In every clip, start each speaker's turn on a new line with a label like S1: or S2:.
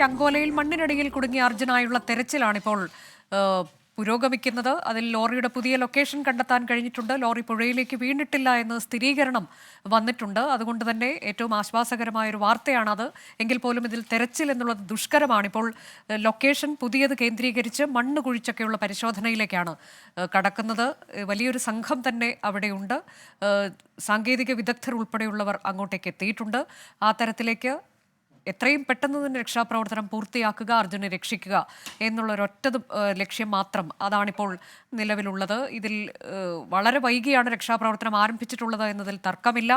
S1: അങ്കോലയിൽ മണ്ണിനടിയിൽ കുടുങ്ങിയ അർജുനായുള്ള തെരച്ചിലാണിപ്പോൾ പുരോഗമിക്കുന്നത്. അതിൽ ലോറിയുടെ പുതിയ ലൊക്കേഷൻ കണ്ടെത്താൻ കഴിഞ്ഞിട്ടുണ്ട്. ലോറി പുഴയിലേക്ക് വീണിട്ടില്ല എന്ന് സ്ഥിരീകരണം വന്നിട്ടുണ്ട്. അതുകൊണ്ട് തന്നെ ഏറ്റവും ആശ്വാസകരമായ ഒരു വാർത്തയാണത്. എങ്കിൽ പോലും ഇതിൽ തെരച്ചിൽ എന്നുള്ളത് ദുഷ്കരമാണ്. ഇപ്പോൾ ലൊക്കേഷൻ പുതിയത് കേന്ദ്രീകരിച്ച് മണ്ണ് കുഴിച്ചൊക്കെയുള്ള പരിശോധനയിലേക്കാണ് കടക്കുന്നത്. വലിയൊരു സംഘം തന്നെ അവിടെയുണ്ട്. സാങ്കേതിക വിദഗ്ധർ ഉൾപ്പെടെയുള്ളവർ അങ്ങോട്ടേക്ക് എത്തിയിട്ടുണ്ട്. ആ തരത്തിലേക്ക് എത്രയും പെട്ടെന്ന് തന്നെ രക്ഷാപ്രവർത്തനം പൂർത്തിയാക്കുക, അർജുനെ രക്ഷിക്കുക എന്നുള്ള ഒരൊറ്റ ലക്ഷ്യം മാത്രം അതാണിപ്പോൾ നിലവിലുള്ളത്. ഇതിൽ വളരെ വൈകിയാണ് രക്ഷാപ്രവർത്തനം ആരംഭിച്ചിട്ടുള്ളത് എന്നതിൽ തർക്കമില്ല.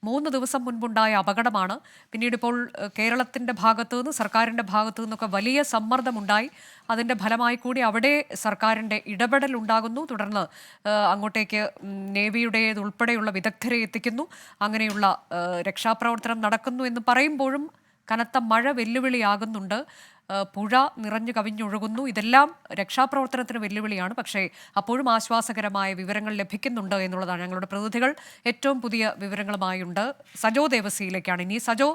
S1: 3 ദിവസം മുൻപുണ്ടായ അപകടമാണ്. പിന്നീട് ഇപ്പോൾ കേരളത്തിൻ്റെ ഭാഗത്തു നിന്ന്, സർക്കാരിൻ്റെ ഭാഗത്തു നിന്നൊക്കെ വലിയ സമ്മർദ്ദമുണ്ടായി. അതിൻ്റെ ഫലമായി കൂടി അവിടെ സർക്കാരിൻ്റെ ഇടപെടൽ ഉണ്ടാകുന്നു. തുടർന്ന് അങ്ങോട്ടേക്ക് നേവിയുടേതുൾപ്പെടെയുള്ള വിദഗ്ധരെ എത്തിക്കുന്നു. അങ്ങനെയുള്ള രക്ഷാപ്രവർത്തനം നടക്കുന്നു എന്ന് പറയുമ്പോഴും കനത്ത മഴ വെല്ലുവിളിയാകുന്നുണ്ട്. പുഴ നിറഞ്ഞു കവിഞ്ഞൊഴുകുന്നു. ഇതെല്ലാം രക്ഷാപ്രവർത്തനത്തിന് വെല്ലുവിളിയാണ്. പക്ഷേ അപ്പോഴും ആശ്വാസകരമായ വിവരങ്ങൾ ലഭിക്കുന്നുണ്ട് എന്നുള്ളതാണ്. ഞങ്ങളുടെ പ്രതിനിധികൾ ഏറ്റവും പുതിയ വിവരങ്ങളുമായുണ്ട്. സജോ ദേവസിയിലേക്കാണ് ഇനി. സജോ,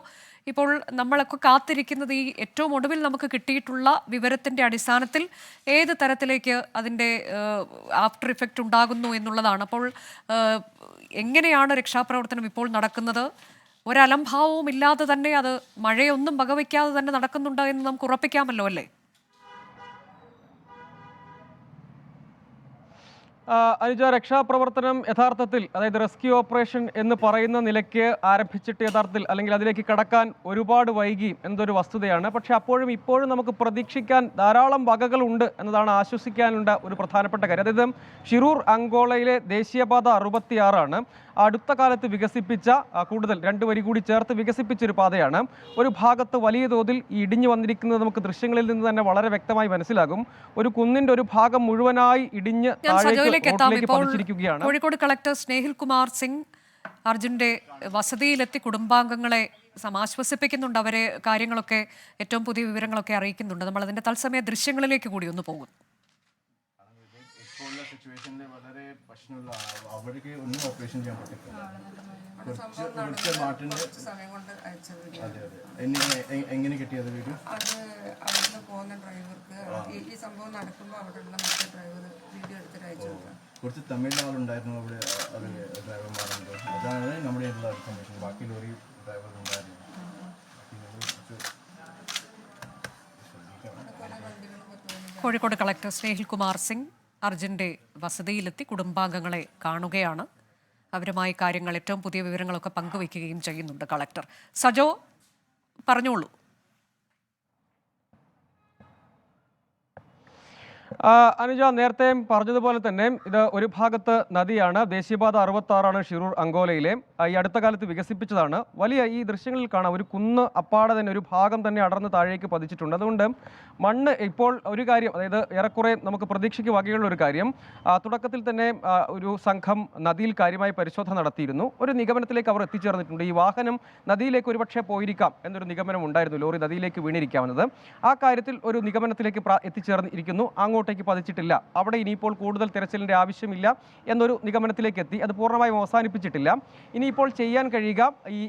S1: ഇപ്പോൾ നമ്മളൊക്കെ കാത്തിരിക്കുന്നത് ഈ ഏറ്റവും ഒടുവിൽ നമുക്ക് കിട്ടിയിട്ടുള്ള വിവരത്തിൻ്റെ അടിസ്ഥാനത്തിൽ ഏത് തരത്തിലേക്ക് അതിൻ്റെ ആഫ്റ്റർ ഇഫക്റ്റ് ഉണ്ടാകുന്നു എന്നുള്ളതാണ്. അപ്പോൾ എങ്ങനെയാണ് രക്ഷാപ്രവർത്തനം ഇപ്പോൾ നടക്കുന്നത്? ഒരലംഭാവവും ഇല്ലാതെ തന്നെ, അത് മഴയൊന്നും വകവയ്ക്കാതെ തന്നെ നടക്കുന്നുണ്ട് എന്ന് നമുക്ക് ഉറപ്പിക്കാമല്ലോ, അല്ലേ?
S2: അനുജ, രക്ഷാപ്രവർത്തനം യഥാർത്ഥത്തിൽ, അതായത് റെസ്ക്യൂ ഓപ്പറേഷൻ എന്ന് പറയുന്ന നിലയ്ക്ക് ആരംഭിച്ചിട്ട് യഥാർത്ഥത്തിൽ അല്ലെങ്കിൽ അതിലേക്ക് കടക്കാൻ ഒരുപാട് വൈകി എന്നതൊരു വസ്തുതയാണ്. പക്ഷേ ഇപ്പോഴും നമുക്ക് പ്രതീക്ഷിക്കാൻ ധാരാളം വകകളുണ്ട് എന്നതാണ് ആശ്വസിക്കാനുണ്ട ഒരു പ്രധാനപ്പെട്ട കാര്യം. അതായത് ഷിരൂർ അങ്കോളയിലെ ദേശീയപാത 66 അടുത്ത കാലത്ത് വികസിപ്പിച്ച, കൂടുതൽ 2 വരി കൂടി ചേർത്ത് വികസിപ്പിച്ചൊരു പാതയാണ്. ഒരു ഭാഗത്ത് വലിയ തോതിൽ ഈ ഇടിഞ്ഞു വന്നിരിക്കുന്നത് നമുക്ക് ദൃശ്യങ്ങളിൽ നിന്ന് തന്നെ വളരെ വ്യക്തമായി മനസ്സിലാകും. ഒരു കുന്നിന്റെ ഒരു ഭാഗം മുഴുവനായി ഇടിഞ്ഞ് പതിച്ചിരിക്കുകയാണ്.
S1: കോഴിക്കോട് കളക്ടർ സ്നേഹിൽ കുമാർ സിംഗ് അർജുന്റെ വസതിയിലെത്തി കുടുംബാംഗങ്ങളെ സമാശ്വസിപ്പിക്കുന്നുണ്ട്. അവരെ കാര്യങ്ങളൊക്കെ, ഏറ്റവും പുതിയ വിവരങ്ങളൊക്കെ അറിയിക്കുന്നുണ്ട്. നമ്മൾ അതിന്റെ തത്സമയ ദൃശ്യങ്ങളിലേക്ക് കൂടി ഒന്ന് പോകും.
S3: വളരെ പ്രശ്നമുള്ള അവിടേക്ക് ഒന്നും ഓപ്പറേഷൻ ചെയ്യാൻ പറ്റില്ല. കുറച്ച് മാറ്റിന് അതെ എങ്ങനെ കിട്ടിയത് വീഡിയോ?
S4: അത് അവിടുന്ന് പോകുന്ന ഡ്രൈവർക്ക് ഈ സംഭവം നടക്കുമ്പോൾ അവിടെയുള്ള മറ്റേ ഡ്രൈവർ വീഡിയോ എടുത്തിട്ട് അയച്ചു കൊടുക്കാം.
S3: കുറച്ച് തമിഴ് ആളുണ്ടായിരുന്നു അവിടെ, അത് ഡ്രൈവർമാരുണ്ട്. അതാണ് നമ്മുടെ ആയിട്ടുള്ള ഇൻഫർമേഷൻ. ബാക്കി ലോറി ഡ്രൈവർ ഉണ്ടായിരുന്നു.
S1: കോഴിക്കോട് കളക്ടർ സ്നേഹിൽ കുമാർ സിംഗ് അർജുന്റെ വസതിയിലെത്തി കുടുംബാംഗങ്ങളെ കാണുകയാണ്. അവരുമായി കാര്യങ്ങൾ, ഏറ്റവും പുതിയ വിവരങ്ങളൊക്കെ പങ്കുവയ്ക്കുകയും ചെയ്യുന്നുണ്ട് കളക്ടർ. സജോ, പറഞ്ഞോളൂ.
S2: അനുജ, നേരത്തെ പറഞ്ഞതുപോലെ തന്നെ ഇത് ഒരു ഭാഗത്ത് നദിയാണ്. ദേശീയപാത 66 ഷിരൂർ അങ്കോലയിലെ. ഈ അടുത്ത കാലത്ത് വികസിപ്പിച്ചതാണ്. വലിയ ഈ ദൃശ്യങ്ങളിൽ കാണാം, ഒരു കുന്ന് അപ്പാടെ തന്നെ ഒരു ഭാഗം തന്നെ അടർന്ന് താഴേക്ക് പതിച്ചിട്ടുണ്ട്. അതുകൊണ്ട് മണ്ണ് ഇപ്പോൾ ഒരു കാര്യം, അതായത് ഏറെക്കുറെ നമുക്ക് പ്രതീക്ഷയ്ക്ക് വകയുള്ള ഒരു കാര്യം, തുടക്കത്തിൽ തന്നെ ഒരു സംഘം നദിയിൽ കാര്യമായി പരിശോധന നടത്തിയിരുന്നു. ഒരു നിഗമനത്തിലേക്ക് അവർ എത്തിച്ചേർന്നിട്ടുണ്ട്. ഈ വാഹനം നദിയിലേക്ക് ഒരുപക്ഷെ പോയിരിക്കാം എന്നൊരു നിഗമനം ഉണ്ടായിരുന്നു. ലോറി നദിയിലേക്ക് വീണിരിക്കാമെന്നത്. ആ കാര്യത്തിൽ ഒരു നിഗമനത്തിലേക്ക് എത്തിച്ചേർന്നിരിക്കുന്നു. അങ്ങോട്ടേക്ക് പതിച്ചിട്ടില്ല. അവിടെ ഇനിയിപ്പോൾ കൂടുതൽ തെരച്ചിലിൻ്റെ ആവശ്യമില്ല എന്നൊരു നിഗമനത്തിലേക്ക് എത്തി. അത് പൂർണ്ണമായും അവസാനിപ്പിച്ചിട്ടില്ല. ഇനിയിപ്പോൾ ചെയ്യാൻ കഴിയുക ഈ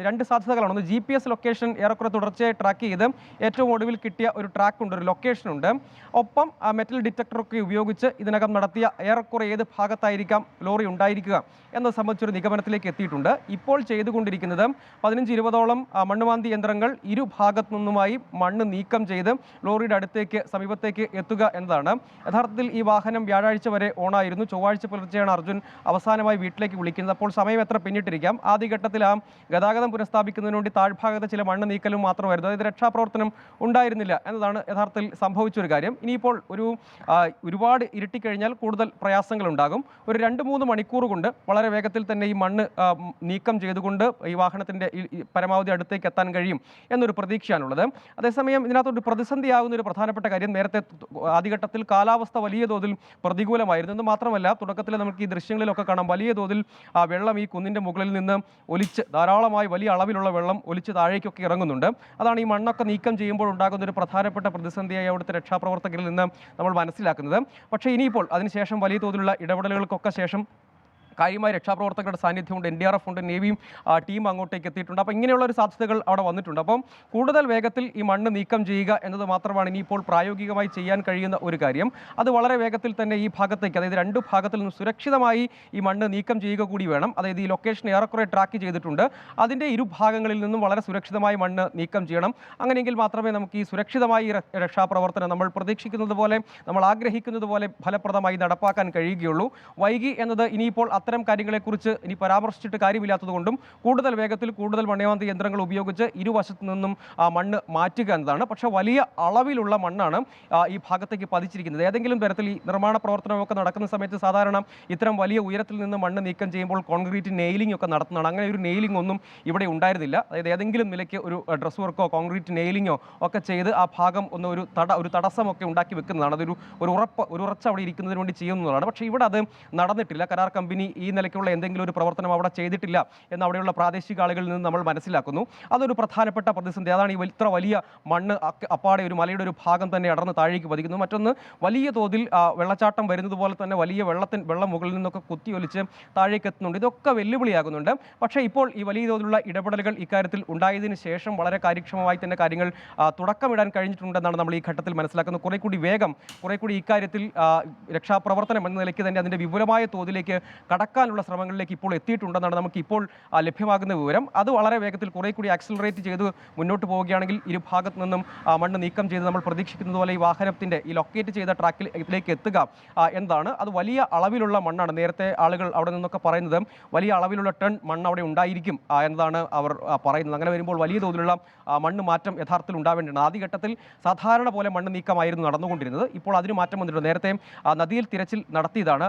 S2: 2 സാധ്യതകളാണ്. ഒന്ന്, GPS ലൊക്കേഷൻ ഏറെക്കുറെ തുടർച്ചയായി ട്രാക്ക് ചെയ്ത് ഏറ്റവും ഒടുവിൽ കിട്ടിയ ഒരു ട്രാക്ക് ഉണ്ട്, ഒരു ലൊക്കേഷൻ ഉണ്ട്. ഒപ്പം മെറ്റൽ ഡിറ്റക്ടറൊക്കെ ഉപയോഗിച്ച് ഇതിനകം നടത്തിയ ഏറെക്കുറെ ഏത് ഭാഗത്തായിരിക്കാം ലോറി ഉണ്ടായിരിക്കുക എന്നത് സംബന്ധിച്ചൊരു നിഗമനത്തിലേക്ക് എത്തിയിട്ടുണ്ട്. ഇപ്പോൾ ചെയ്തുകൊണ്ടിരിക്കുന്നത് 15-20ഓളം മണ്ണുമാന്തി യന്ത്രങ്ങൾ ഇരുഭാഗത്തു നിന്നുമായി മണ്ണ് നീക്കം ചെയ്ത് ലോറിയുടെ അടുത്തേക്ക്, സമീപത്തേക്ക് എത്തുക എന്നതാണ്. യഥാർത്ഥത്തിൽ ഈ വാഹനം വ്യാഴാഴ്ച വരെ ഓണായിരുന്നു. ചൊവ്വാഴ്ച പുലർച്ചെയാണ് അർജുൻ അവസാനമായി വീട്ടിലേക്ക് വിളിക്കുന്നത്. അപ്പോൾ സമയം എത്ര പിന്നിട്ടിരിക്കാം. ആദ്യഘട്ടത്തിൽ ആ ഗതാഗതം പുനഃസ്ഥാപിക്കുന്നതിന് വേണ്ടി താഴ്ഭാഗത്ത് ചില മണ്ണ് നീക്കലും മാത്രമായിരുന്നു. അതായത് രക്ഷാപ്രവർത്തനം ഉണ്ടായിരുന്നില്ല എന്നതാണ് യഥാർത്ഥത്തിൽ സംഭവിച്ചൊരു കാര്യം. ഇനിയിപ്പോൾ ഒരുപാട് ഇരുട്ടിക്കഴിഞ്ഞാൽ കൂടുതൽ പ്രയാസങ്ങൾ ഉണ്ടാകും. ഒരു 2-3 മണിക്കൂർ കൊണ്ട് വളരെ വേഗത്തിൽ തന്നെ ഈ മണ്ണ് നീക്കം ചെയ്തുകൊണ്ട് ഈ വാഹനത്തിൻ്റെ പരമാവധി അടുത്തേക്ക് എത്താൻ കഴിയും എന്നൊരു പ്രതീക്ഷയാണുള്ളത്. അതേസമയം ഇതിനകത്തൊരു പ്രതിസന്ധിയാകുന്ന ഒരു പ്രധാനപ്പെട്ട കാര്യം, നേരത്തെ ആദ്യഘട്ടത്തിൽ കാലാവസ്ഥ വലിയ തോതിൽ പ്രതികൂലമായിരുന്നു. എന്ന് മാത്രമല്ല, തുടക്കത്തിൽ നമുക്ക് ഈ ദൃശ്യങ്ങളിലൊക്കെ കാണാം, വലിയ തോതിൽ വെള്ളം ഈ കുന്നിൻ്റെ മുകളിൽ നിന്ന് ഒലിച്ച്, ധാരാളമായി വലിയ അളവിലുള്ള വെള്ളം ഒലിച്ച് താഴേക്കൊക്കെ ഇറങ്ങുന്നുണ്ട്. അതാണ് ഈ മണ്ണൊക്കെ നീക്കം ചെയ്യുമ്പോൾ ഉണ്ടാകുന്ന ഒരു പ്രധാനപ്പെട്ട പ്രതിസന്ധിയായി അവിടുത്തെ രക്ഷാപ്രവർത്തകരിൽ നിന്ന് നമ്മൾ മനസ്സിലാക്കുന്നത്. പക്ഷേ ഇനിയിപ്പോൾ അതിനുശേഷം വലിയ തോതിലുള്ള ഇടപെടലുകൾക്കൊക്കെ ശേഷം കാര്യമായ രക്ഷാപ്രവർത്തകരുടെ സാന്നിധ്യമുണ്ട്, NDRF ഉണ്ട്, നേവിയും ടീം അങ്ങോട്ടേക്ക് എത്തിയിട്ടുണ്ട്. അപ്പോൾ ഇങ്ങനെയുള്ള ഒരു സാധ്യതകൾ അവിടെ വന്നിട്ടുണ്ട്. അപ്പം കൂടുതൽ വേഗത്തിൽ ഈ മണ്ണ് നീക്കം ചെയ്യുക എന്നത് മാത്രമാണ് ഇനിയിപ്പോൾ പ്രായോഗികമായി ചെയ്യാൻ കഴിയുന്ന ഒരു കാര്യം. അത് വളരെ വേഗത്തിൽ തന്നെ ഈ ഭാഗത്തേക്ക്, അതായത് രണ്ട് ഭാഗത്തിൽ നിന്നും സുരക്ഷിതമായി ഈ മണ്ണ് നീക്കം ചെയ്യുക കൂടി വേണം. അതായത് ഈ ലൊക്കേഷൻ ഏറെക്കുറെ ട്രാക്ക് ചെയ്തിട്ടുണ്ട്. അതിൻ്റെ ഇരുഭാഗങ്ങളിൽ നിന്നും വളരെ സുരക്ഷിതമായി മണ്ണ് നീക്കം ചെയ്യണം. അങ്ങനെയെങ്കിൽ മാത്രമേ നമുക്ക് ഈ സുരക്ഷിതമായി രക്ഷാപ്രവർത്തനം നമ്മൾ പ്രതീക്ഷിക്കുന്നത് പോലെ, നമ്മൾ ആഗ്രഹിക്കുന്നത് പോലെ ഫലപ്രദമായി നടപ്പാക്കാൻ കഴിയുകയുള്ളൂ. വൈകി എന്നത് ഇനിയിപ്പോൾ അത്തരം കാര്യങ്ങളെക്കുറിച്ച് ഇനി പരാമർശിച്ചിട്ട് കാര്യമില്ലാത്തതുകൊണ്ടും കൂടുതൽ വേഗത്തിൽ കൂടുതൽ മണ്ണിമാന്തി യന്ത്രങ്ങൾ ഉപയോഗിച്ച് ഇരുവശത്തു നിന്നും മണ്ണ് മാറ്റുക എന്നതാണ്. പക്ഷേ വലിയ അളവിലുള്ള മണ്ണാണ് ഈ ഭാഗത്തേക്ക് പതിച്ചിരിക്കുന്നത്. ഏതെങ്കിലും തരത്തിൽ ഈ നിർമ്മാണ പ്രവർത്തനമൊക്കെ നടക്കുന്ന സമയത്ത് സാധാരണ ഇത്തരം വലിയ ഉയരത്തിൽ നിന്ന് മണ്ണ് നീക്കം ചെയ്യുമ്പോൾ കോൺക്രീറ്റ് നെയിലിംഗ് ഒക്കെ നടത്തുന്നതാണ്. അങ്ങനെ ഒരു നെയിലിംഗ് ഒന്നും ഇവിടെ ഉണ്ടായിരുന്നില്ല. അതായത് ഏതെങ്കിലും നിലയ്ക്ക് ഒരു ഡ്രസ് വർക്കോ കോൺക്രീറ്റ് നെയിലിങ്ങോ ഒക്കെ ചെയ്ത് ആ ഭാഗം ഒന്ന് ഒരു തടസ്സമൊക്കെ ഉണ്ടാക്കി വെക്കുന്നതാണ്. അതൊരു ഉറച്ച അവിടെ ഇരിക്കുന്നതിന് വേണ്ടി ചെയ്യുന്നതാണ്. പക്ഷേ ഇവിടെ അത് നടന്നിട്ടില്ല. കരാർ കമ്പനി ഈ നിലയ്ക്കുള്ള എന്തെങ്കിലും ഒരു പ്രവർത്തനം അവിടെ ചെയ്തിട്ടില്ല എന്ന് അവിടെയുള്ള പ്രാദേശിക ആളുകളിൽ നിന്ന് നമ്മൾ മനസ്സിലാക്കുന്നു. അതൊരു പ്രധാനപ്പെട്ട പ്രതിസന്ധി. അതാണ് ഈ ഇത്ര വലിയ മണ്ണ് അപ്പാടെ ഒരു മലയുടെ ഒരു ഭാഗം തന്നെ അടർന്ന് താഴേക്ക് പതിക്കുന്നു. മറ്റൊന്ന്, വലിയ തോതിൽ വെള്ളച്ചാട്ടം വരുന്നത് പോലെ തന്നെ വലിയ വെള്ളം മുകളിൽ നിന്നൊക്കെ കുത്തിയൊലിച്ച് താഴേക്ക് എത്തുന്നുണ്ട്. ഇതൊക്കെ വെല്ലുവിളിയാകുന്നുണ്ട്. പക്ഷേ ഇപ്പോൾ ഈ വലിയ തോതിലുള്ള ഇടപെടലുകൾ ഇക്കാര്യത്തിൽ ഉണ്ടായതിനു ശേഷം വളരെ കാര്യക്ഷമമായി തന്നെ കാര്യങ്ങൾ തുടക്കമിടാൻ കഴിഞ്ഞിട്ടുണ്ടെന്നാണ് നമ്മൾ ഈ ഘട്ടത്തിൽ മനസ്സിലാക്കുന്നത്. കുറെ കൂടി ഇക്കാര്യത്തിൽ രക്ഷാപ്രവർത്തനം എന്ന നിലയ്ക്ക് തന്നെ അതിൻ്റെ വിപുലമായ തോതിലേക്ക് കടക്കാനുള്ള ശ്രമങ്ങളിലേക്ക് ഇപ്പോൾ എത്തിയിട്ടുണ്ടെന്നാണ് നമുക്ക് ഇപ്പോൾ ലഭ്യമാകുന്ന വിവരം. അത് വളരെ വേഗത്തിൽ കുറെ കൂടി ആക്സിലറേറ്റ് ചെയ്ത് മുന്നോട്ട് പോവുകയാണെങ്കിൽ ഇരുഭാഗത്തു നിന്നും മണ്ണ് നീക്കം ചെയ്ത് നമ്മൾ പ്രതീക്ഷിക്കുന്നത് പോലെ ഈ വാഹനത്തിൻ്റെ ഈ ലൊക്കേറ്റ് ചെയ്ത ട്രാക്കിലേക്ക് എത്തുക എന്നതാണ്. അത് വലിയ അളവിലുള്ള മണ്ണാണ്. നേരത്തെ ആളുകൾ അവിടെ നിന്നൊക്കെ പറയുന്നത് വലിയ അളവിലുള്ള ടൺ മണ്ണ് അവിടെ ഉണ്ടായിരിക്കും എന്നതാണ് അവർ പറയുന്നത്. അങ്ങനെ വരുമ്പോൾ വലിയ തോതിലുള്ള മണ്ണ് മാറ്റം യഥാർത്ഥത്തിൽ ഉണ്ടാവേണ്ടതാണ്. ആദ്യഘട്ടത്തിൽ സാധാരണ പോലെ മണ്ണ് നീക്കമായിരുന്നു നടന്നുകൊണ്ടിരുന്നത്. ഇപ്പോൾ അതിന് മാറ്റം വന്നിട്ടുണ്ട്. നേരത്തെ നദിയിൽ തിരച്ചിൽ നടത്തിയതാണ്.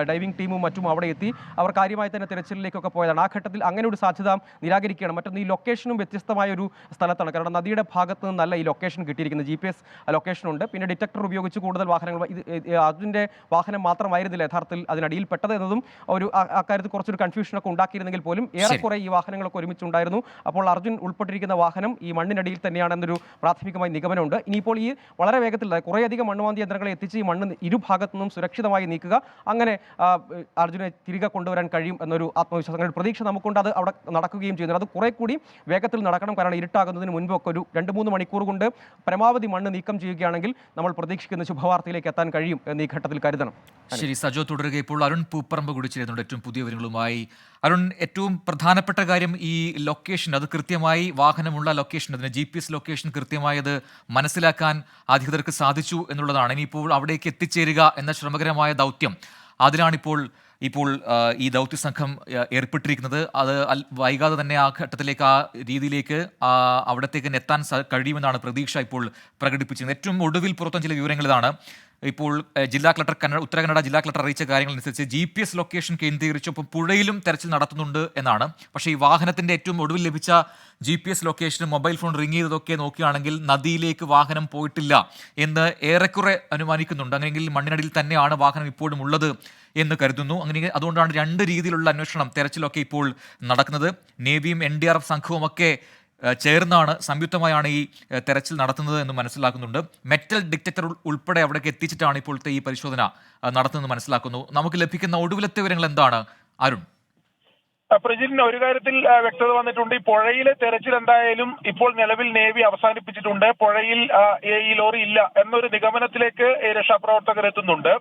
S2: ഡൈവിംഗ് ടീമും മറ്റും അവിടെ എത്തി അവർ കാര്യമായി തന്നെ തിരച്ചിലിലേക്കൊക്കെ പോയതാണ്. ആ ഘട്ടത്തിൽ അങ്ങനെ ഒരു സാധ്യത നിരാകരിക്കുകയാണ്. മറ്റൊന്ന്, ഈ ലൊക്കേഷനും വ്യത്യസ്തമായ ഒരു സ്ഥലത്താണ്. കാരണം നദിയുടെ ഭാഗത്ത് നിന്നല്ല ഈ ലൊക്കേഷൻ കിട്ടിയിരിക്കുന്നത്. GPS ലൊക്കേഷനുണ്ട്. പിന്നെ ഡിറ്റക്ടർ ഉപയോഗിച്ച് കൂടുതൽ വാഹനങ്ങൾ, അതിൻ്റെ വാഹനം മാത്രമായിരുന്നില്ല യഥാർത്ഥത്തിൽ അതിനടിയിൽ പെട്ടത് എന്നതും ഒരു അക്കാര്യത്തിൽ കുറച്ചൊരു കൺഫ്യൂഷനൊക്കെ ഉണ്ടാക്കിയിരുന്നെങ്കിൽ പോലും ഏറെക്കുറെ ഈ വാഹനങ്ങളൊക്കെ ഒരുമിച്ചുണ്ടായിരുന്നു. അപ്പോൾ അർജുൻ ഉൾപ്പെട്ടിരിക്കുന്ന വാഹനം ഈ മണ്ണിനടിയിൽ തന്നെയാണെന്നൊരു പ്രാഥമികമായ നിഗമനമുണ്ട്. ഇനിയിപ്പോൾ ഈ വളരെ വേഗത്തിൽ കുറേയധികം മണ്ണുമാന്തി യന്ത്രങ്ങളെ എത്തിച്ച് ഈ മണ്ണ് ഇരുഭാഗത്തു നിന്നും സുരക്ഷിതമായി നീക്കുക, അങ്ങനെ അർജുനെ തിരികെ കൊണ്ടുവരാൻ കഴിയും എന്നൊരു ആത്മവിശ്വാസം, പ്രതീക്ഷ നമുക്കുണ്ട്. അത് അവിടെ നടക്കുകയും ചെയ്യുന്നത്. അത് കുറെ കൂടി വേഗത്തിൽ നടക്കണം. കാരണം ഇരുട്ടാകുന്നതിന് മുൻപൊക്കെ ഒരു 2-3 മണിക്കൂർ കൊണ്ട് പരമാവധി മണ്ണ് നീക്കം ചെയ്യുകയാണെങ്കിൽ നമ്മൾ പ്രതീക്ഷിക്കുന്ന ശുഭവാർത്തയിലേക്ക് എത്താൻ കഴിയും എന്ന് ഈ ഘട്ടത്തിൽ കരുതണം.
S5: ശരി, സജോ തുടരുക. ഇപ്പോൾ അരുൺ പൂപ്പറമ്പ് കൂടി ചേരുന്നുണ്ട് ഏറ്റവും പുതിയ വിവരങ്ങളുമായി. അരുൺ, ഏറ്റവും പ്രധാനപ്പെട്ട കാര്യം ഈ ലൊക്കേഷൻ, അത് കൃത്യമായി വാഹനമുള്ള ലൊക്കേഷൻ, അതിന് GPS ലൊക്കേഷൻ കൃത്യമായി അത് മനസ്സിലാക്കാൻ അധികൃതർക്ക് സാധിച്ചു എന്നുള്ളതാണ്. ഇനിയിപ്പോൾ അവിടേക്ക് എത്തിച്ചേരുക എന്ന ശ്രമകരമായ ദൗത്യം, അതിലാണിപ്പോൾ ഈ ദൗത്യ സംഘം ഏർപ്പെട്ടിരിക്കുന്നത്. അത് വൈകാതെ തന്നെ ആ ഘട്ടത്തിലേക്ക്, ആ രീതിയിലേക്ക്, അവിടത്തേക്ക് എത്താൻ കഴിയുമെന്നാണ് പ്രതീക്ഷ ഇപ്പോൾ പ്രകടിപ്പിച്ചിരുന്നത്. ഏറ്റവും ഒടുവിൽ പുറത്തും ചില വിവരങ്ങൾ ഇതാണ്. ഇപ്പോൾ ജില്ലാ കളക്ടർ, ഉത്തര കന്നഡ ജില്ലാ കളക്ടർ അറിയിച്ച കാര്യങ്ങളനുസരിച്ച് GPS ലൊക്കേഷൻ കേന്ദ്രീകരിച്ചൊപ്പം പുഴയിലും തെരച്ചിൽ നടത്തുന്നുണ്ട് എന്നാണ്. പക്ഷേ ഈ വാഹനത്തിൻ്റെ ഏറ്റവും ഒടുവിൽ ലഭിച്ച GPS ലൊക്കേഷനും മൊബൈൽ ഫോൺ റിംഗ് ചെയ്തതൊക്കെ നോക്കുകയാണെങ്കിൽ നദിയിലേക്ക് വാഹനം പോയിട്ടില്ല എന്ന് ഏറെക്കുറെ അനുമാനിക്കുന്നുണ്ട്. അങ്ങനെയെങ്കിൽ മണ്ണിനടിയിൽ തന്നെയാണ് വാഹനം ഇപ്പോഴും ഉള്ളത് എന്ന് കരുതുന്നു. അങ്ങനെ അതുകൊണ്ടാണ് 2 രീതിയിലുള്ള അന്വേഷണം, തെരച്ചിലൊക്കെ ഇപ്പോൾ നടക്കുന്നത്. നേവിയും NDRF സംഘവും ഒക്കെ ചേർന്നാണ്, സംയുക്തമായാണ് ഈ തെരച്ചിൽ നടത്തുന്നത് എന്ന് മനസ്സിലാക്കുന്നുണ്ട്. മെറ്റൽ ഡിറ്റക്ടർ ഉൾപ്പെടെ അവിടേക്ക് എത്തിച്ചിട്ടാണ് ഇപ്പോഴത്തെ ഈ പരിശോധന നടത്തുന്നത് മനസ്സിലാക്കുന്നു. നമുക്ക് ലഭിക്കുന്ന ഒടുവിലത്തെ വിവരങ്ങൾ എന്താണ് അരുൺ?
S6: പ്രജിന് ഒരു കാര്യത്തിൽ വ്യക്തത വന്നിട്ടുണ്ട്. ഈ പുഴയിലെ തെരച്ചിൽ എന്തായാലും ഇപ്പോൾ നിലവിൽ നേവി അവസാനിപ്പിച്ചിട്ടുണ്ട്. പുഴയിൽ ഈ ലോറി ഇല്ല എന്നൊരു നിഗമനത്തിലേക്ക് രക്ഷാപ്രവർത്തകർ എത്തുന്നുണ്ട്.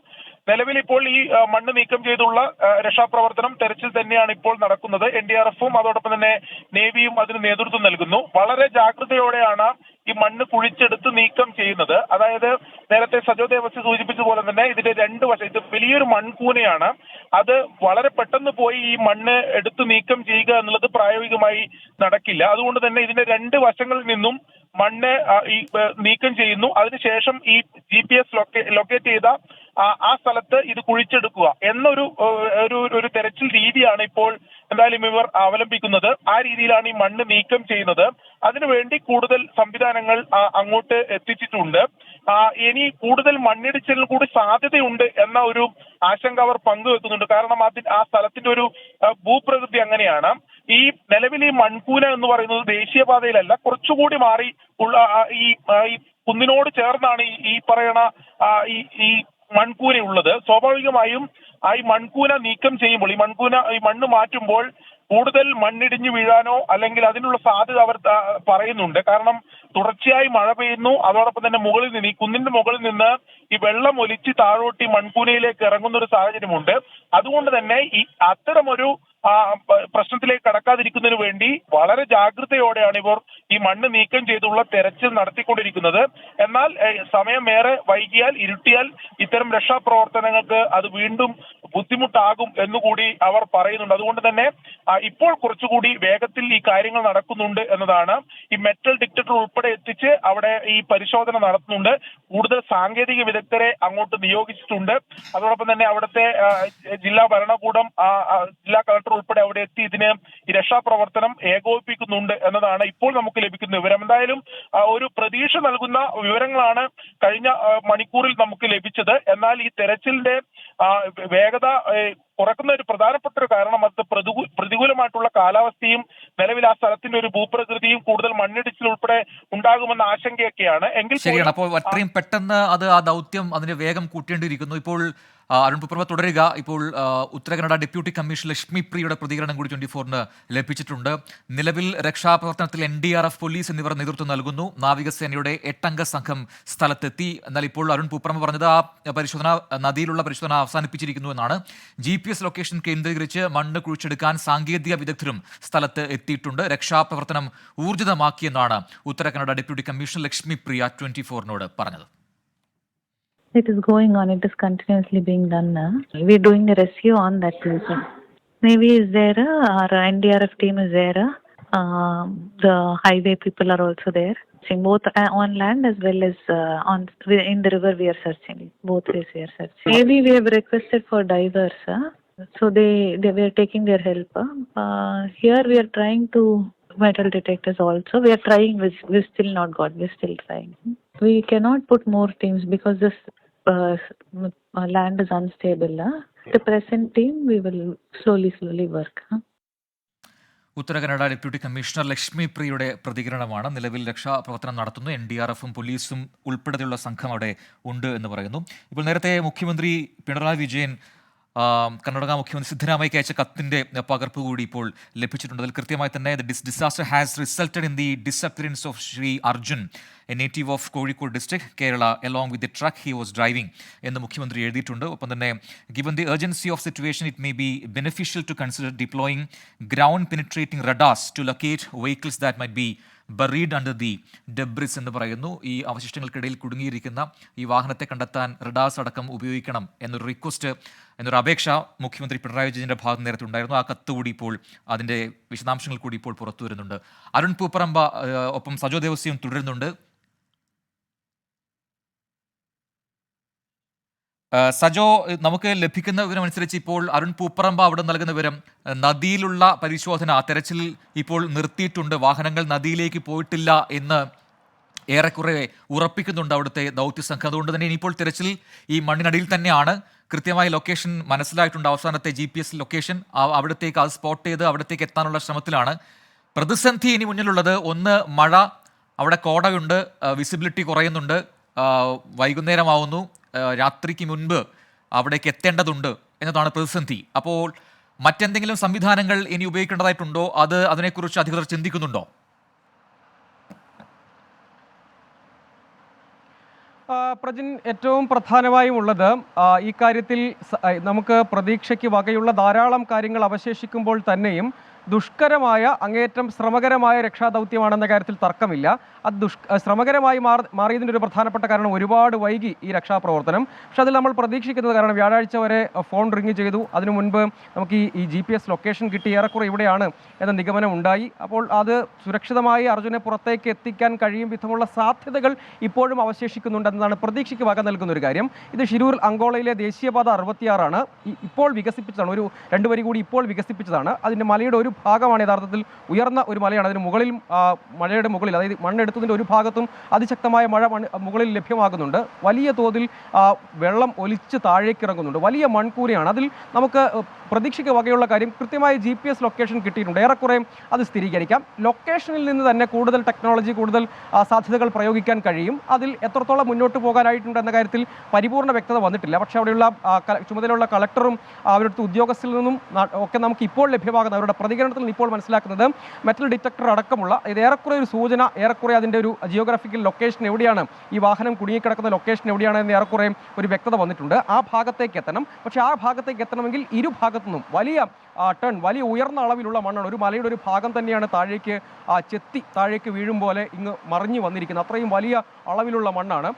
S6: നിലവിൽ ഇപ്പോൾ ഈ മണ്ണ് നീക്കം ചെയ്തുള്ള രക്ഷാപ്രവർത്തനം, തെരച്ചിൽ തന്നെയാണ് ഇപ്പോൾ നടക്കുന്നത്. NDRFും അതോടൊപ്പം തന്നെ നേവിയും അതിന് നേതൃത്വം നൽകുന്നു. വളരെ ജാഗ്രതയോടെയാണ് ഈ മണ്ണ് കുഴിച്ചെടുത്ത് നീക്കം ചെയ്യുന്നത്. അതായത് നേരത്തെ സജോ ദേവസ്യ സൂചിപ്പിച്ച പോലെ തന്നെ ഇതിന്റെ 2 വശം, ഇത് വലിയൊരു മൺകൂനയാണ്. അത് വളരെ പെട്ടെന്ന് പോയി ഈ മണ്ണ് എടുത്ത് നീക്കം ചെയ്യുക എന്നുള്ളത് പ്രായോഗികമായി നടക്കില്ല. അതുകൊണ്ട് തന്നെ ഇതിന്റെ 2 വശങ്ങളിൽ നിന്നും മണ്ണ് ഈ നീക്കം ചെയ്യുന്നു. അതിനുശേഷം ഈ GPS ലൊക്കേറ്റ് ചെയ്ത ആ സ്ഥലത്ത് ഇത് കുഴിച്ചെടുക്കുക എന്നൊരു ഒരു തെരച്ചിൽ രീതിയാണ് ഇപ്പോൾ എന്തായാലും ഇവർ അവലംബിക്കുന്നത്. ആ രീതിയിലാണ് ഈ മണ്ണ് നീക്കം ചെയ്യുന്നത്. അതിനുവേണ്ടി കൂടുതൽ സംവിധാനങ്ങൾ അങ്ങോട്ട് എത്തിച്ചിട്ടുണ്ട്. ഇനി കൂടുതൽ മണ്ണിടിച്ചിലിന് കൂടി സാധ്യതയുണ്ട് എന്ന ഒരു ആശങ്ക അവർ പങ്കുവെക്കുന്നുണ്ട്. കാരണം ആ സ്ഥലത്തിന്റെ ഒരു ഭൂപ്രകൃതി അങ്ങനെയാണ്. ഈ നിലവിൽ ഈ മൺകൂന എന്ന് പറയുന്നത് ദേശീയപാതയിലല്ല, കുറച്ചുകൂടി മാറി ഉള്ള ഈ കുന്നിനോട് ചേർന്നാണ് ഈ പറയണ ഈ മൺകൂന ഉള്ളത്. സ്വാഭാവികമായും ഈ മൺകൂന നീക്കം ചെയ്യുമ്പോൾ ഈ മണ്ണ് മാറ്റുമ്പോൾ കൂടുതൽ മണ്ണിടിഞ്ഞു വീഴാനോ അല്ലെങ്കിൽ അതിനുള്ള സാധ്യത അവർ പറയുന്നുണ്ട്. കാരണം തുടർച്ചയായി മഴ പെയ്യുന്നു, അതോടൊപ്പം തന്നെ മുകളിൽ നിന്ന് ഈ കുന്നിന്റെ മുകളിൽ നിന്ന് ഈ വെള്ളം ഒലിച്ച് താഴോട്ട് ഈ മൺകൂനയിലേക്ക് ഇറങ്ങുന്ന ഒരു സാഹചര്യമുണ്ട്. അതുകൊണ്ട് തന്നെ ഈ അത്തരമൊരു പ്രശ്നത്തിലേക്ക് കടക്കാതിരിക്കുന്നതിന് വേണ്ടി വളരെ ജാഗ്രതയോടെയാണ് ഇവർ ഈ മണ്ണ് നീക്കം ചെയ്തുള്ള തെരച്ചിൽ നടത്തിക്കൊണ്ടിരിക്കുന്നത്. എന്നാൽ സമയമേറെ വൈകിയാൽ, ഇരുട്ടിയാൽ ഇത്തരം രക്ഷാപ്രവർത്തനങ്ങൾക്ക് അത് വീണ്ടും ബുദ്ധിമുട്ടാകും എന്നുകൂടി അവർ പറയുന്നുണ്ട്. അതുകൊണ്ട് തന്നെ ഇപ്പോൾ കുറച്ചുകൂടി വേഗത്തിൽ ഈ കാര്യങ്ങൾ നടക്കുന്നുണ്ട് എന്നതാണ്. ഈ മെറ്റൽ ഡിറ്റക്ടർ ഉൾപ്പെടെ എത്തിച്ച് അവിടെ ഈ പരിശോധന നടത്തുന്നുണ്ട്. കൂടുതൽ സാങ്കേതിക വിദഗ്ധരെ അങ്ങോട്ട് നിയോഗിച്ചിട്ടുണ്ട്. അതോടൊപ്പം തന്നെ അവിടുത്തെ ജില്ലാ ഭരണകൂടം, ജില്ലാ കളക്ടർ ഉൾപ്പെടെ അവിടെ എത്തി ഇതിന് ഈ രക്ഷാപ്രവർത്തനം ഏകോപിപ്പിക്കുന്നുണ്ട് എന്നതാണ് ഇപ്പോൾ നമുക്ക് ലഭിക്കുന്ന വിവരം. എന്തായാലും ഒരു പ്രതീക്ഷ നൽകുന്ന വിവരങ്ങളാണ് കഴിഞ്ഞ മണിക്കൂറിൽ നമുക്ക് ലഭിച്ചത്. എന്നാൽ ഈ തെരച്ചിലിന്റെ വേഗത കുറക്കുന്ന ഒരു പ്രധാനപ്പെട്ട ഒരു കാരണം അത് പ്രതികൂലമായിട്ടുള്ള കാലാവസ്ഥയും നിലവിൽ ആ സ്ഥലത്തിന്റെ ഒരു ഭൂപ്രകൃതിയും കൂടുതൽ മണ്ണിടിച്ചിൽ ഉൾപ്പെടെ ഉണ്ടാകുമെന്ന ആശങ്കയൊക്കെയാണ്. എങ്കിൽ
S5: ശരിയാണ്. അപ്പോൾ അത്രയും പെട്ടെന്ന് അത് ആ ദൗത്യം അതിന്റെ വേഗം കൂട്ടേണ്ടിയിരിക്കുന്നു. ഇപ്പോൾ അരുൺ പൂപ്പറമ്പ തുടരുക. ഇപ്പോൾ ഉത്തര കന്നഡ ഡെപ്യൂട്ടി കമ്മീഷണർ ലക്ഷ്മി പ്രിയയുടെ പ്രതികരണം കൂടി 24-ന് ലഭിച്ചിട്ടുണ്ട്. നിലവിൽ രക്ഷാപ്രവർത്തനത്തിൽ NDRF, പോലീസ് എന്നിവർ നേതൃത്വം നൽകുന്നു. നാവികസേനയുടെ 8-അംഗ സംഘം സ്ഥലത്തെത്തി. എന്നാൽ ഇപ്പോൾ അരുൺ പൂപ്പറമ്പ പറഞ്ഞത് ആ പരിശോധന, നദിയിലുള്ള പരിശോധന അവസാനിപ്പിച്ചിരിക്കുന്നു എന്നാണ്. GPS ലൊക്കേഷൻ കേന്ദ്രീകരിച്ച് മണ്ണ് കുഴിച്ചെടുക്കാൻ സാങ്കേതിക വിദഗ്ധരും സ്ഥലത്ത് എത്തിയിട്ടുണ്ട്. രക്ഷാപ്രവർത്തനം ഊർജിതമാക്കിയെന്നാണ് ഉത്തര കന്നഡ ഡെപ്യൂട്ടി കമ്മീഷണർ ലക്ഷ്മി പ്രിയ 24-നോട് പറഞ്ഞത്.
S7: It is going on. It is continuously being done now. We're doing the rescue on that person. Navy is there. Our NDRF team is there. The highway people are also there. Both on land as well as in the river we are searching. Both ways we are searching. Maybe we have requested for divers. So they were taking their help. Here we are trying to metal detectors also. We are trying. We still not got. We're still trying. We cannot put more teams because this land is unstable. The present team we will slowly work.
S5: Uttara Kannada deputy commissioner Lakshmi പ്രിയയുടെ പ്രതികരണമാണ്. നിലവിൽ രക്ഷാപ്രവർത്തനം നടത്തുന്നു. NDRFും പോലീസും ഉൾപ്പെടെയുള്ള സംഘം അവിടെ ഉണ്ട് എന്ന് പറയുന്നു. ഇപ്പോൾ നേരത്തെ മുഖ്യമന്ത്രി പിണറായി വിജയൻ കർണാടക മുഖ്യമന്ത്രി സിദ്ധരാമയ്ക്ക് അയച്ച കത്തിന്റെ പകർപ്പ് കൂടി ഇപ്പോൾ ലഭിച്ചിട്ടുണ്ട്. അതിൽ കൃത്യമായി തന്നെ disaster has resulted in the disappearance of Shri Arjun, a native of Kozhikode district, Kerala, along with the truck he was driving എന്ന് മുഖ്യമന്ത്രി എഴുതിയിട്ടുണ്ട്. ഒപ്പം തന്നെ given the urgency of situation it may be beneficial to consider deploying ground penetrating radars to locate vehicles that might be buried under the debris എന്ന് പറയുന്നു. ഈ അവശിഷ്ടങ്ങൾക്കിടയിൽ കുടുങ്ങിയിരിക്കുന്ന ഈ വാഹനത്തെ കണ്ടെത്താൻ റഡാർസ് അടക്കം ഉപയോഗിക്കണം എന്നൊരു റിക്വസ്റ്റ്, എന്നൊരു അപേക്ഷ മുഖ്യമന്ത്രി പിണറായി വിജയന്റെ ഭാഗത്ത് നേരത്തെ ഉണ്ടായിരുന്നു. ആ കത്ത് കൂടി ഇപ്പോൾ അതിൻ്റെ വിശദാംശങ്ങൾ കൂടി ഇപ്പോൾ പുറത്തു വരുന്നുണ്ട്. അരുൺ പൂപ്പറമ്പ ഒപ്പം സജോ ദേവസ്യം തുടരുന്നുണ്ട്. സജോ, നമുക്ക് ലഭിക്കുന്ന വിവരമനുസരിച്ച് ഇപ്പോൾ അരുൺ പൂപ്പറമ്പ അവിടെ നൽകുന്ന വിവരം നദിയിലുള്ള പരിശോധന, തെരച്ചിൽ ഇപ്പോൾ നിർത്തിയിട്ടുണ്ട്. വാഹനങ്ങൾ നദിയിലേക്ക് പോയിട്ടില്ല എന്ന് ഏറെക്കുറെ ഉറപ്പിക്കുന്നുണ്ട് അവിടുത്തെ ദൗത്യസംഘം. അതുകൊണ്ട് തന്നെ ഇനിയിപ്പോൾ തെരച്ചിൽ ഈ മണ്ണിനടിയിൽ തന്നെയാണ്. കൃത്യമായ ലൊക്കേഷൻ മനസ്സിലായിട്ടുണ്ട്. അവസാനത്തെ GPS ലൊക്കേഷൻ അവിടത്തേക്ക് അത് സ്പോട്ട് ചെയ്ത് അവിടത്തേക്ക് എത്താനുള്ള ശ്രമത്തിലാണ്. പ്രതിസന്ധി ഇനി മുന്നിലുള്ളത് ഒന്ന് മഴ, അവിടെ കോടയുണ്ട്, വിസിബിലിറ്റി കുറയുന്നുണ്ട്, വൈകുന്നേരമാവുന്നു, രാത്രിക്ക് മുൻപ് അവിടേക്ക് എത്തേണ്ടതുണ്ട് എന്നതാണ് പ്രതിസന്ധി. അപ്പോൾ മറ്റെന്തെങ്കിലും സംവിധാനങ്ങൾ ഇനി ഉപയോഗിക്കേണ്ടതായിട്ടുണ്ടോ? അതിനെക്കുറിച്ച് അധികൃതർ ചിന്തിക്കുന്നുണ്ടോ?
S2: പ്രജിൻ, ഏറ്റവും പ്രധാനമായും ഉള്ളത് ഈ കാര്യത്തിൽ നമുക്ക് പ്രതീക്ഷയ്ക്ക് വകയുള്ള ധാരാളം കാര്യങ്ങൾ അവശേഷിക്കുമ്പോൾ തന്നെയും ദുഷ്കരമായ, അങ്ങേയറ്റം ശ്രമകരമായ രക്ഷാദൗത്യമാണെന്ന കാര്യത്തിൽ തർക്കമില്ല. അത് ശ്രമകരമായി മാറിയതിൻ്റെ ഒരു പ്രധാനപ്പെട്ട കാരണം ഒരുപാട് വൈകി ഈ രക്ഷാപ്രവർത്തനം. പക്ഷെ അതിൽ നമ്മൾ പ്രതീക്ഷിക്കുന്നത്, കാരണം വ്യാഴാഴ്ച വരെ ഫോൺ റിങ് ചെയ്തു, അതിനു മുൻപ് നമുക്ക് ഈ GPS ലൊക്കേഷൻ കിട്ടി, ഏറെക്കുറെ ഇവിടെയാണ് എന്ന നിഗമനം ഉണ്ടായി. അപ്പോൾ അത് സുരക്ഷിതമായി അർജുനെ പുറത്തേക്ക് എത്തിക്കാൻ കഴിയും വിധമുള്ള സാധ്യതകൾ ഇപ്പോഴും അവശേഷിക്കുന്നുണ്ടെന്നതാണ് പ്രതീക്ഷയ്ക്ക് വക നൽകുന്ന ഒരു കാര്യം. ഇത് ഷിരൂർ അങ്കോളയിലെ ദേശീയപാത 66 ആണ്. ഇപ്പോൾ വികസിപ്പിച്ചതാണ്, ഒരു 2 വരി കൂടി ഇപ്പോൾ വികസിപ്പിച്ചതാണ്. അതിൻ്റെ മലയുടെ ഒരു ഒരു ഭാഗമാണ് യഥാർത്ഥത്തിൽ ഉയർന്ന ഒരു മലയാണ്. അതിന് മുകളിൽ മഴയുടെ മുകളിൽ, അതായത് മണ്ണെടുത്തതിൻ്റെ ഒരു ഭാഗത്തും അതിശക്തമായ മഴ മുകളിൽ ലഭ്യമാകുന്നുണ്ട്. വലിയ തോതിൽ വെള്ളം ഒലിച്ച് താഴേക്ക് ഇറങ്ങുന്നുണ്ട്. വലിയ മൺകൂരയാണ്. അതിൽ നമുക്ക് പ്രതീക്ഷയ്ക്ക് വകയുള്ള കാര്യം കൃത്യമായ GPS ലൊക്കേഷൻ കിട്ടിയിട്ടുണ്ട്. ഏറെക്കുറെ അത് സ്ഥിരീകരിക്കാം. ലൊക്കേഷനിൽ നിന്ന് തന്നെ കൂടുതൽ ടെക്നോളജി, കൂടുതൽ സാധ്യതകൾ പ്രയോഗിക്കാൻ കഴിയും. അതിൽ എത്രത്തോളം മുന്നോട്ട് പോകാനായിട്ടുണ്ട് എന്ന കാര്യത്തിൽ പരിപൂർണ്ണ വ്യക്തത വന്നിട്ടില്ല. പക്ഷേ അവിടെയുള്ള ചുമതലയുള്ള കളക്ടറും അവരുടെ ഉദ്യോഗസ്ഥരിൽ നിന്നും ഒക്കെ നമുക്ക് ഇപ്പോൾ ലഭ്യമാകുന്ന അവരുടെ പ്രതികരണത്തിൽ നിന്ന് ഇപ്പോൾ മനസ്സിലാക്കുന്നത് മെറ്റൽ ഡിറ്റക്ടർ അടക്കമുള്ള ഇത് ഏറെക്കുറെ ഒരു സൂചന, ഏറെക്കുറെ അതിൻ്റെ ഒരു ജിയോഗ്രാഫിക്കൽ ലൊക്കേഷൻ എവിടെയാണ്, ഈ വാഹനം കുടുങ്ങിക്കിടക്കുന്ന ലൊക്കേഷൻ എവിടെയാണ് എന്ന് ഏറെക്കുറെ ഒരു വ്യക്തത വന്നിട്ടുണ്ട്. ആ ഭാഗത്തേക്ക് എത്തണം. പക്ഷേ ആ ഭാഗത്തേക്ക് എത്തണമെങ്കിൽ ഇരുഭാഗത്തു നിന്നും വലിയ ഉയർന്ന അളവിലുള്ള മണ്ണാണ്. ഒരു മലയുടെ ഒരു ഭാഗം തന്നെയാണ് താഴേക്ക് ചെത്തി താഴേക്ക് വീഴും പോലെ ഇങ്ങ് മറിഞ്ഞു വന്നിരിക്കുന്നത്. അത്രയും വലിയ അളവിലുള്ള മണ്ണാണ്.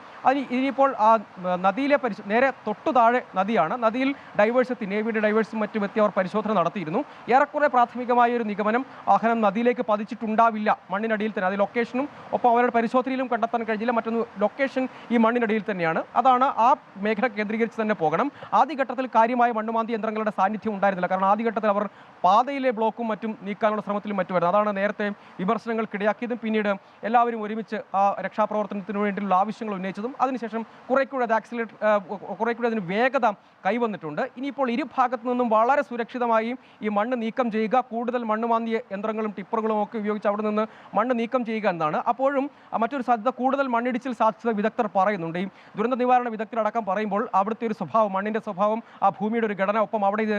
S2: ഇനിയിപ്പോൾ ആ നദിയിലെ നേരെ തൊട്ടു താഴെ നദിയാണ്. നദിയിൽ ഡൈവേഴ്സ് എത്തി, നേവിയുടെ ഡൈവേഴ്സും മറ്റും എത്തി അവർ പരിശോധന നടത്തിയിരുന്നു. ഏറെക്കുറെ പ്രാഥമികമായ ഒരു നിഗമനം വാഹനം നദിയിലേക്ക് പതിച്ചിട്ടുണ്ടാവില്ല, മണ്ണിനടിയിൽ തന്നെ. അത് ലൊക്കേഷനും ഒപ്പം അവരുടെ പരിശോധനയിലും കണ്ടെത്താൻ കഴിഞ്ഞില്ല. മറ്റൊന്ന് ലൊക്കേഷൻ ഈ മണ്ണിനടിയിൽ തന്നെയാണ്. അതാണ് ആ മേഖല കേന്ദ്രീകരിച്ച് തന്നെ പോകണം. ആദ്യഘട്ടത്തിൽ കാര്യമായ മണ്ണുമാന്തി യന്ത്രങ്ങളുടെ സാന്നിധ്യം ഉണ്ടായിരുന്നില്ല. കാരണം ആദ്യഘട്ടത്തിൽ അവർ പാതയിലെ ബ്ലോക്കും മറ്റും നീക്കാനുള്ള ശ്രമത്തിലും മറ്റുമായിരുന്നു. അതാണ് നേരത്തെ വിമർശനങ്ങൾക്കിടയാക്കിയതും പിന്നീട് എല്ലാവരും ഒരുമിച്ച് ആ രക്ഷാപ്രവർത്തനത്തിന് വേണ്ടിയുള്ള ആവശ്യങ്ങൾ ഉന്നയിച്ചതും അതിനുശേഷം കുറേക്കൂടെ അതിന് വേഗത കൈവന്നിട്ടുണ്ട്. ഇനിയിപ്പോൾ ഇരുഭാഗത്തു നിന്നും വളരെ സുരക്ഷിതമായി ഈ മണ്ണ് നീക്കം ചെയ്യുക, കൂടുതൽ മണ്ണുമാന്തിയ യന്ത്രങ്ങളും ടിപ്പറുകളും ഒക്കെ ഉപയോഗിച്ച് അവിടെ നിന്ന് മണ്ണ് നീക്കം ചെയ്യുക എന്നതാണ്. അപ്പോഴും മറ്റൊരു സാധ്യത, കൂടുതൽ മണ്ണിടിച്ചിൽ സാധ്യത വിദഗ്ധർ പറയുന്നുണ്ട്. ഈ ദുരന്ത നിവാരണ വിദഗ്ധരടക്കം പറയുമ്പോൾ അവിടുത്തെ ഒരു സ്വഭാവം, മണ്ണിൻ്റെ സ്വഭാവം, ആ ഭൂമിയുടെ ഒരു ഘടന, ഒപ്പം അവിടെ ഇത്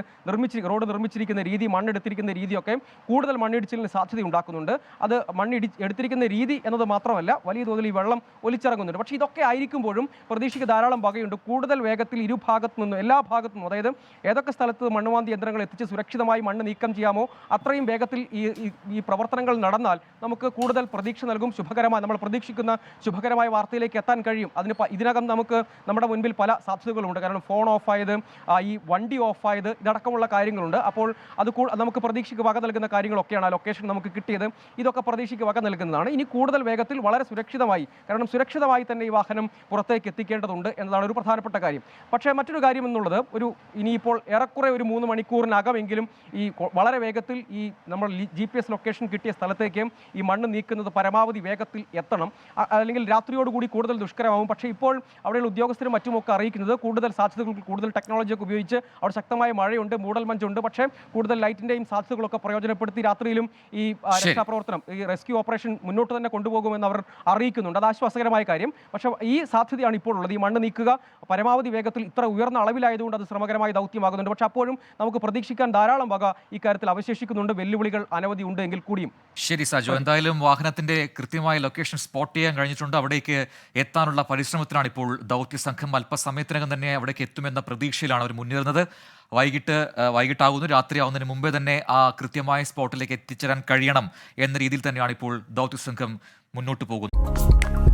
S2: റോഡ് നിർമ്മിച്ചിരിക്കുന്ന രീതി, മണ്ണെടുത്തിരിക്കുന്ന രീതിയൊക്കെ കൂടുതൽ മണ്ണിടിച്ചിലിന് സാധ്യത ഉണ്ടാക്കുന്നുണ്ട്. അത് എടുത്തിരിക്കുന്ന രീതി എന്നത് മാത്രമല്ല, വലിയ തോതിൽ ഈ വെള്ളം ഒലിച്ചിറങ്ങുന്നുണ്ട്. പക്ഷേ ഇതൊക്കെ ആയിരിക്കുമ്പോഴും പ്രതീക്ഷയ്ക്ക് ധാരാളം വകയുണ്ട്. കൂടുതൽ വേഗത്തിൽ ഇരുഭാഗത്തു നിന്നും, എല്ലാ ഭാഗത്തു നിന്നും, അതായത് ഏതൊക്കെ സ്ഥലത്ത് മണ്ണുമാന്തി യന്ത്രങ്ങൾ എത്തിച്ച് സുരക്ഷിതമായി മണ്ണ് നീക്കം ചെയ്യാമോ അത്രയും വേഗത്തിൽ ഈ പ്രവർത്തനങ്ങൾ നടന്നാൽ നമുക്ക് കൂടുതൽ പ്രതീക്ഷ നൽകും. നമ്മൾ പ്രതീക്ഷിക്കുന്ന ശുഭകരമായ വാർത്തയിലേക്ക് എത്താൻ കഴിയും. ഇതിനകം നമുക്ക് നമ്മുടെ മുൻപിൽ പല സാധ്യതകളുണ്ട്. കാരണം ഫോൺ ഓഫായത്, ഈ വണ്ടി ഓഫായത്, ഇതടക്കമുള്ള കാര്യങ്ങളുണ്ട്. അപ്പോൾ അത് നമുക്ക് പ്രതീക്ഷയ്ക്ക് വക നൽകുന്ന കാര്യങ്ങളൊക്കെയാണ്. ആ ലൊക്കേഷൻ നമുക്ക് കിട്ടിയത് ഇതൊക്കെ പ്രതീക്ഷയ്ക്ക് വക നൽകുന്നതാണ്. ഇനി കൂടുതൽ വേഗത്തിൽ വളരെ സുരക്ഷിതമായി, കാരണം സുരക്ഷിതമായി തന്നെ ഈ വാഹനം പുറത്തേക്ക് എത്തിക്കേണ്ടതുണ്ട് എന്നതാണ് ഒരു പ്രധാനപ്പെട്ട കാര്യം. പക്ഷേ മറ്റൊരു കാര്യം എന്നുള്ളത്, ഇനിയിപ്പോൾ ഏറെക്കുറെ ഒരു 3 മണിക്കൂറിനകമെങ്കിലും ഈ വളരെ വേഗത്തിൽ ഈ നമ്മൾ GPS ലൊക്കേഷൻ കിട്ടിയ സ്ഥലത്തേക്ക് ഈ മണ്ണ് നീക്കുന്നത് പരമാവധി വേഗത്തിൽ എത്തണം. അല്ലെങ്കിൽ രാത്രിയോടുകൂടി കൂടുതൽ ദുഷ്കരമാവും. പക്ഷേ ഇപ്പോൾ അവിടെയുള്ള ഉദ്യോഗസ്ഥരും മറ്റുമൊക്കെ അറിയിക്കുന്നത് കൂടുതൽ സാധ്യതകൾ, കൂടുതൽ ടെക്നോളജിയൊക്കെ ഉപയോഗിച്ച് അവിടെ ശക്തമായ മഴയുണ്ട്, മൂടൽമഞ്ഞുണ്ട്. പക്ഷേ കൂടുതൽ ലൈറ്റിൻ്റെയും സാധ്യതകളൊക്കെ പ്രയോജനപ്പെടുത്തി രാത്രിയിലും ഈ രക്ഷാപ്രവർത്തനം, ഈ റെസ്ക്യൂ ഓപ്പറേഷൻ മുന്നോട്ട് തന്നെ കൊണ്ടുപോകുമെന്ന് അവർ അറിയിക്കുന്നുണ്ട്. അത് ആശ്വാസകരമായ കാര്യം. പക്ഷേ ഈ സാധ്യതയാണ് ഇപ്പോൾ ഉള്ളത്. ഈ മണ്ണ് നീക്കുക പരമാവധി വേഗത്തിൽ ഇത്ര ഉയർന്ന അളവിലായതുകൊണ്ട് അത് ശ്രമകരമായ ദൗത്യമാകുന്നുണ്ട്. പക്ഷേ അപ്പോഴും നമുക്ക് പ്രതീക്ഷിക്കാൻ ധാരാളം വക ഇക്കാര്യത്തിൽ അവശേഷിക്കുന്നുണ്ട്. വെല്ലുവിളികൾ അനവധി ഉണ്ട് എങ്കിൽ കൂടിയും.
S5: ശരി സാജു, എന്തായാലും വാഹനത്തിന്റെ കൃത്യമായ ലൊക്കേഷൻ സ്പോട്ട് ചെയ്യാൻ കഴിഞ്ഞിട്ടുണ്ട്. അവിടേക്ക് എത്താനുള്ള പരിശ്രമത്തിലാണ് ഇപ്പോൾ ദൗത്യ സംഘം. അല്പസമയത്തിനകം തന്നെ അവിടേക്ക് എത്തുമെന്ന പ്രതീക്ഷയിലാണ് അവർ മുന്നേറുന്നത്. വൈകിട്ടാകുന്നു, രാത്രിയാവുന്നതിന് മുമ്പേ തന്നെ ആ കൃത്യമായ സ്പോട്ടിലേക്ക് എത്തിച്ചേരാൻ കഴിയണം എന്ന രീതിയിൽ തന്നെയാണ് ഇപ്പോൾ ദൗത്യ സംഘം മുന്നോട്ട് പോകുന്നത്.